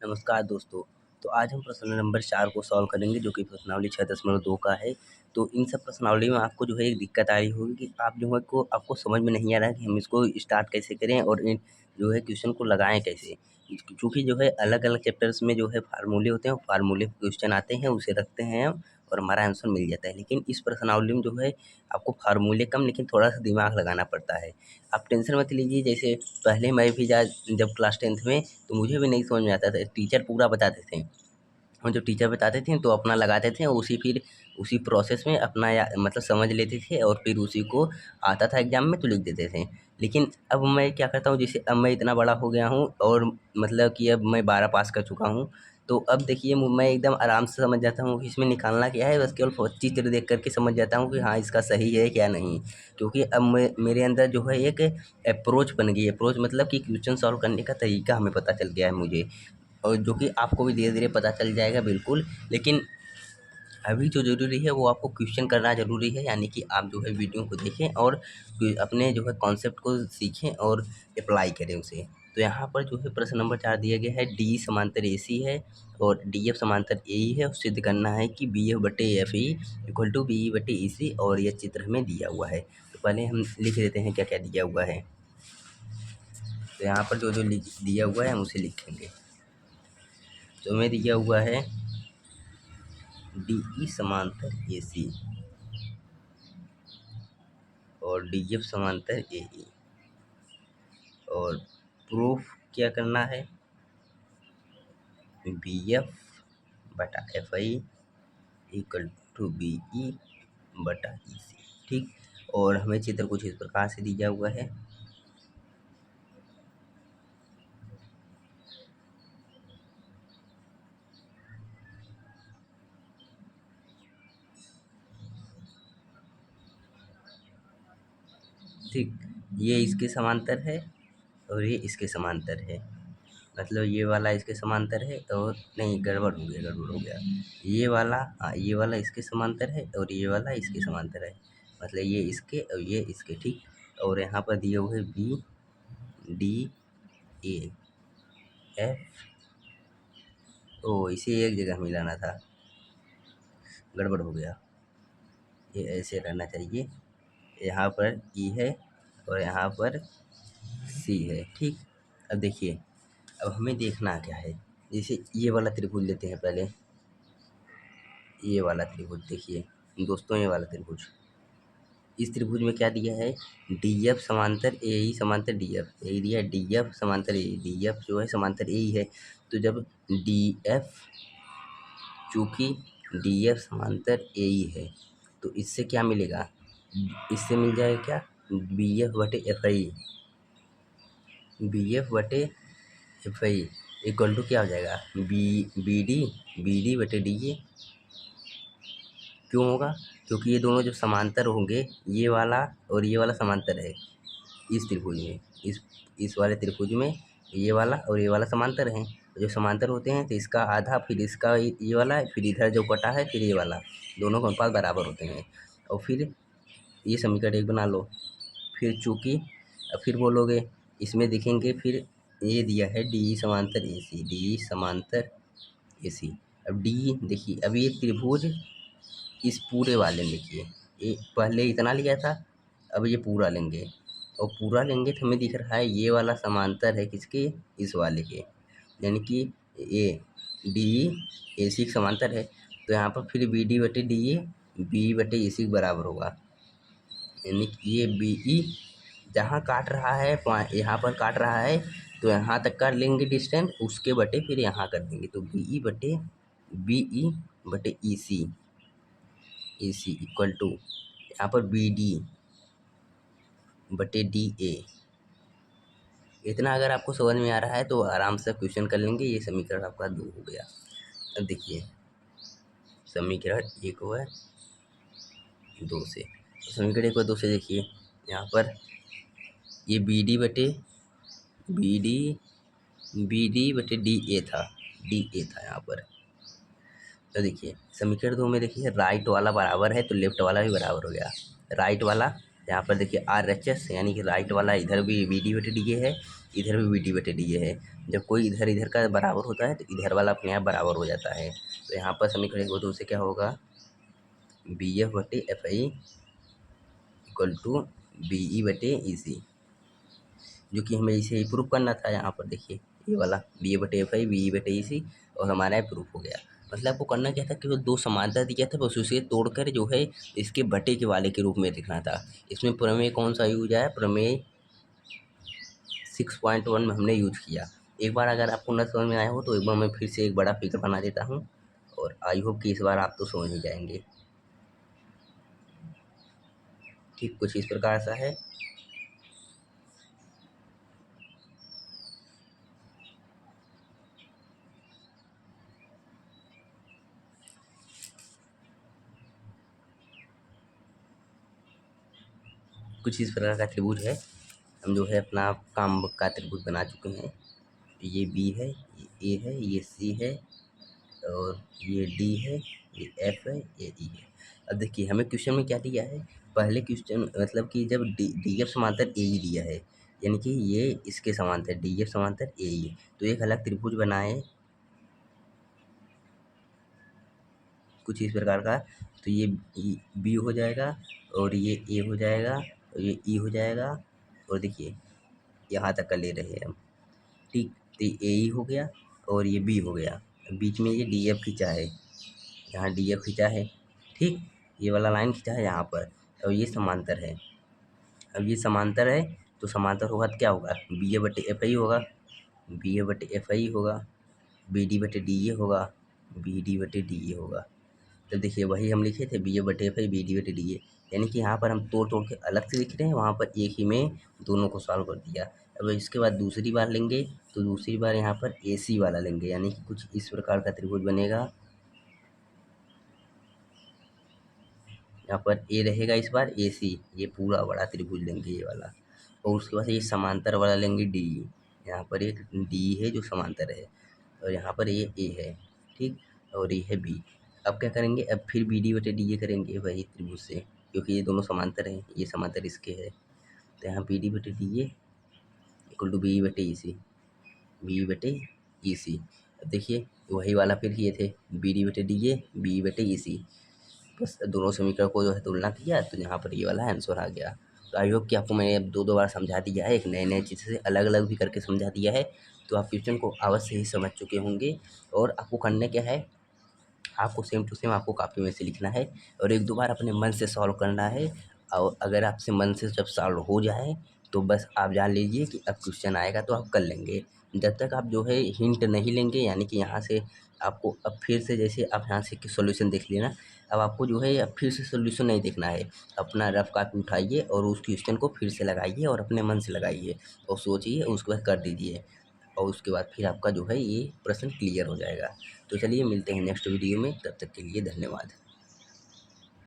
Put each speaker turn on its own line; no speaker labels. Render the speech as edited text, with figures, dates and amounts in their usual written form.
नमस्कार दोस्तों। तो आज हम प्रश्न नंबर 4 को सॉल्व करेंगे जो कि प्रश्नावली 6.2 का है। तो इन सब प्रश्नावली में आपको जो है एक दिक्कत आ रही होगी कि आप जो है को आपको समझ में नहीं आ रहा है कि हम इसको स्टार्ट कैसे करें और इन जो है क्वेश्चन को लगाएँ कैसे? चूँकि जो है अलग-अलग चैप्टर्स में जो है फ़ॉर्मूले होते हैं, फ़ॉर्मूले क्वेश्चन आते हैं, उसे रखते हैं हम और हमारा आंसर मिल जाता है। लेकिन इस प्रश्नावली में जो है आपको फ़ॉर्मूले कम लेकिन थोड़ा-सा दिमाग लगाना पड़ता है। आप टेंशन मत लीजिए, जैसे पहले मैं भी जब क्लास 10th में तो मुझे भी नहीं समझ में आता था, टीचर पूरा बताते थे और जो टीचर बताते थे तो अपना लगाते थे और फिर उसी प्रोसेस में अपना या मतलब समझ लेते थे और फिर उसी को आता था एग्ज़ाम में तो लिख देते थे। लेकिन अब मैं क्या करता हूँ, जैसे अब मैं इतना बड़ा हो गया हूँ और मतलब कि अब मैं 12 पास कर चुका हूँ, तो अब देखिए मैं एकदम आराम से समझ जाता हूँ कि इसमें निकालना क्या है, बस केवल चित्र देख कर के समझ जाता हूँ कि हाँ, इसका सही है क्या नहीं। क्योंकि अब मेरे अंदर जो है एक अप्रोच बन गई है, अप्रोच मतलब कि क्वेश्चन सॉल्व करने का तरीका हमें पता चल गया है मुझे। और जो कि आपको भी धीरे-धीरे पता चल जाएगा बिल्कुल। लेकिन अभी जो ज़रूरी है वो आपको क्वेश्चन करना ज़रूरी है, यानी कि आप जो है वीडियो को देखें और अपने जो है कॉन्सेप्ट को सीखें और अप्लाई करें उसे। तो यहाँ पर जो है प्रश्न नंबर 4 दिया गया है, डी समांतर AC है और DF समांतर AE है और सिद्ध करना है कि BF/FE इक्वल टू BE/EC और ये चित्र हमें दिया हुआ है। तो पहले हम लिख देते हैं क्या-क्या दिया हुआ है। तो यहाँ पर जो-जो लिख दिया हुआ है हम उसे लिखेंगे। तो हमें दिया हुआ है DE समांतर AC और DF समांतर AE और प्रूफ क्या करना है, BF/FI इक्वल टू BE/EC। ठीक, और हमें चित्र कुछ इस प्रकार से दिया हुआ है। ठीक, ये इसके समांतर है और ये इसके समांतर है। मतलब ये वाला इसके समांतर है और नहीं, गड़बड़ हो गया। ये वाला, हाँ, ये वाला इसके समांतर है और ये वाला इसके समांतर है। मतलब ये इसके और ये इसके, ठीक। और यहाँ पर दिए हुए B, D, A, F, ओ इसे एक जगह मिलाना था, गड़बड़ हो गया। ये ऐसे रहना चाहिए, यहाँ पर E है और यहाँ पर C है, ठीक। अब देखिए, अब हमें देखना क्या है, जैसे ये वाला त्रिभुज लेते हैं पहले। ये वाला त्रिभुज देखिए दोस्तों, ये वाला त्रिभुज, इस त्रिभुज में क्या दिया है, DF समांतर AE समांतर DF, यही दिया है, DF समांतर AE, DF जो है समांतर AE है। तो जब DF, चूँकि DF समांतर AE है तो इससे क्या मिलेगा, इससे मिल जाएगा क्या, BF/FI, BF/FI इक्वल टू क्या हो जाएगा, BD/DA। क्यों होगा, क्योंकि ये दोनों जो समांतर होंगे, ये वाला और ये वाला समांतर है इस त्रिभुज में, इस वाले त्रिभुज में ये वाला और ये वाला समांतर हैं। जो समांतर होते हैं तो इसका आधा, फिर इसका ये वाला, फिर इधर जो कटा है, फिर ये वाला, दोनों के अनुपात बराबर होते हैं। और फिर ये समीकरण 1 बना लो। फिर चूँकि अब फिर बोलोगे, इसमें देखेंगे फिर ये दिया है DE समांतर AC, DE समांतर AC। अब D देखिए, अब ये त्रिभुज इस पूरे वाले में देखिए, ये पहले इतना लिया था, अब ये पूरा लेंगे और पूरा लेंगे तो हमें दिख रहा है ये वाला समांतर है किसके, इस वाले के, यानी कि ये DE AC के समांतर है। तो यहाँ पर फिर BD/DA BE/AC के बराबर होगा, यानी कि ये BE जहाँ काट रहा है, यहाँ पर काट रहा है तो यहाँ तक कर लेंगे डिस्टेंस, उसके बटे फिर यहाँ कर देंगे, तो BE/EC इक्वल टू यहाँ पर BD/DA। इतना अगर आपको समझ में आ रहा है तो आराम से क्वेश्चन कर लेंगे। ये समीकरण आपका 2 हो गया। अब देखिए समीकरण 1 हुआ 2 से, तो समीकरण 1 व 2 से देखिए, यहाँ पर ये BD/DA था, DA था यहाँ पर। तो देखिए समीकरण 2 में देखिए राइट वाला बराबर है तो लेफ्ट वाला भी बराबर हो गया। राइट वाला यहाँ पर देखिए RHS, यानी कि राइट वाला इधर भी BD/DA है इधर भी BD/DA है। जब कोई इधर इधर का बराबर होता है तो इधर वाला अपने आप बराबर हो जाता है। तो यहाँ पर समीकरण 1 2 से क्या होगा, BF/FI इक्वल टू BE/EC, जो कि हमें इसे प्रूव करना था। यहाँ पर देखिए ये वाला BA/FI BE/EC और हमारा ये प्रूफ हो गया। मतलब आपको करना क्या था कि वो दो समांतर दिया था, बस उसे तोड़कर जो है इसके बटे के वाले के रूप में लिखना था। इसमें प्रमेय कौन सा यूज आया, प्रमेय 6.1 में हमने यूज किया। एक बार अगर आपको न समझ में आया हो तो एक बार मैं फिर से एक बड़ा फिगर बना देता हूँ और आई होप कि इस बार आप तो समझ ही जाएंगे। ठीक कुछ इस प्रकार सा है। कुछ इस प्रकार का त्रिभुज है। हम जो है अपना काम का त्रिभुज बना चुके हैं। ये बी है, ये ए है, ये सी है और ये डी है, ये एफ है, ये ई है। अब देखिए हमें क्वेश्चन में क्या दिया है, पहले क्वेश्चन मतलब कि जब डी एफ समांतर ए ई दिया है, यानी कि ये इसके समांतर डी एफ समांतर ए ई, तो एक अलग त्रिभुज बनाए कुछ इस प्रकार का। तो ये बी हो जाएगा और ये ए हो जाएगा और ये ई हो जाएगा और देखिए यहाँ तक का ले रहे हैं हम। ठीक, तो ये ए ई हो गया और ये बी हो गया, बीच में ये डी एफ खींचा है, यहाँ डी एफ खींचा है। ठीक, ये वाला लाइन खींचा है यहाँ पर और ये समांतर है। अब ये समांतर है तो समांतर होगा तो क्या होगा, BA/FI होगा, BA/FI होगा, BD/DA होगा, BD/DA होगा। तो देखिए वही हम लिखे थे BA/FI BD/DA, यानी कि यहाँ पर हम तोड़ तोड़ के अलग से लिख रहे हैं, वहाँ पर एक ही में दोनों को सॉल्व कर दिया। अब इसके बाद दूसरी बार लेंगे तो दूसरी बार यहाँ पर AC वाला लेंगे, यानी कि कुछ इस प्रकार का त्रिभुज बनेगा। यहाँ पर ए रहेगा, इस बार AC, ये पूरा बड़ा त्रिभुज लेंगे ये वाला। और उसके बाद ये समांतर वाला लेंगे D, यहाँ पर एक D है जो समांतर है और यहाँ पर ये A है। ठीक, और ये है B। अब क्या करेंगे, अब फिर BD/DA करेंगे वही त्रिभुज से, क्योंकि ये दोनों समांतर हैं, ये समांतर इसके है। तो यहाँ BD/DA equal to BE/EC, BE/EC। अब देखिए वही वाला फिर किए थे BD/DA BE/EC, बस दोनों समीकरण को जो है तुलना किया तो यहाँ पर ये वाला आंसर आ गया। तो आई होप कि आपको मैंने अब 2 बार समझा दिया है, एक नए चीज़ से अलग अलग भी करके समझा दिया है, तो आप क्वेश्चन को अवश्य ही समझ चुके होंगे। और आपको करना क्या है, आपको सेम टू सेम आपको कॉपी में से लिखना है और 1 2 बार अपने मन से सॉल्व करना है। और अगर आपसे मन से जब सॉल्व हो जाए तो बस आप जान लीजिए कि अब क्वेश्चन आएगा तो आप कर लेंगे। जब तक आप जो है हिंट नहीं लेंगे, यानी कि यहाँ से आपको अब फिर से जैसे आप यहाँ से कि सॉल्यूशन देख लेना, अब आपको जो है अब फिर से सॉल्यूशन नहीं देखना है। अपना रफ कॉपी उठाइए और उस क्वेश्चन को फिर से लगाइए और अपने मन से लगाइए और सोचिए, उसके बाद कर दीजिए और उसके बाद फिर आपका जो है ये प्रश्न क्लियर हो जाएगा। तो चलिए मिलते हैं नेक्स्ट वीडियो में, तब तक के लिए धन्यवाद।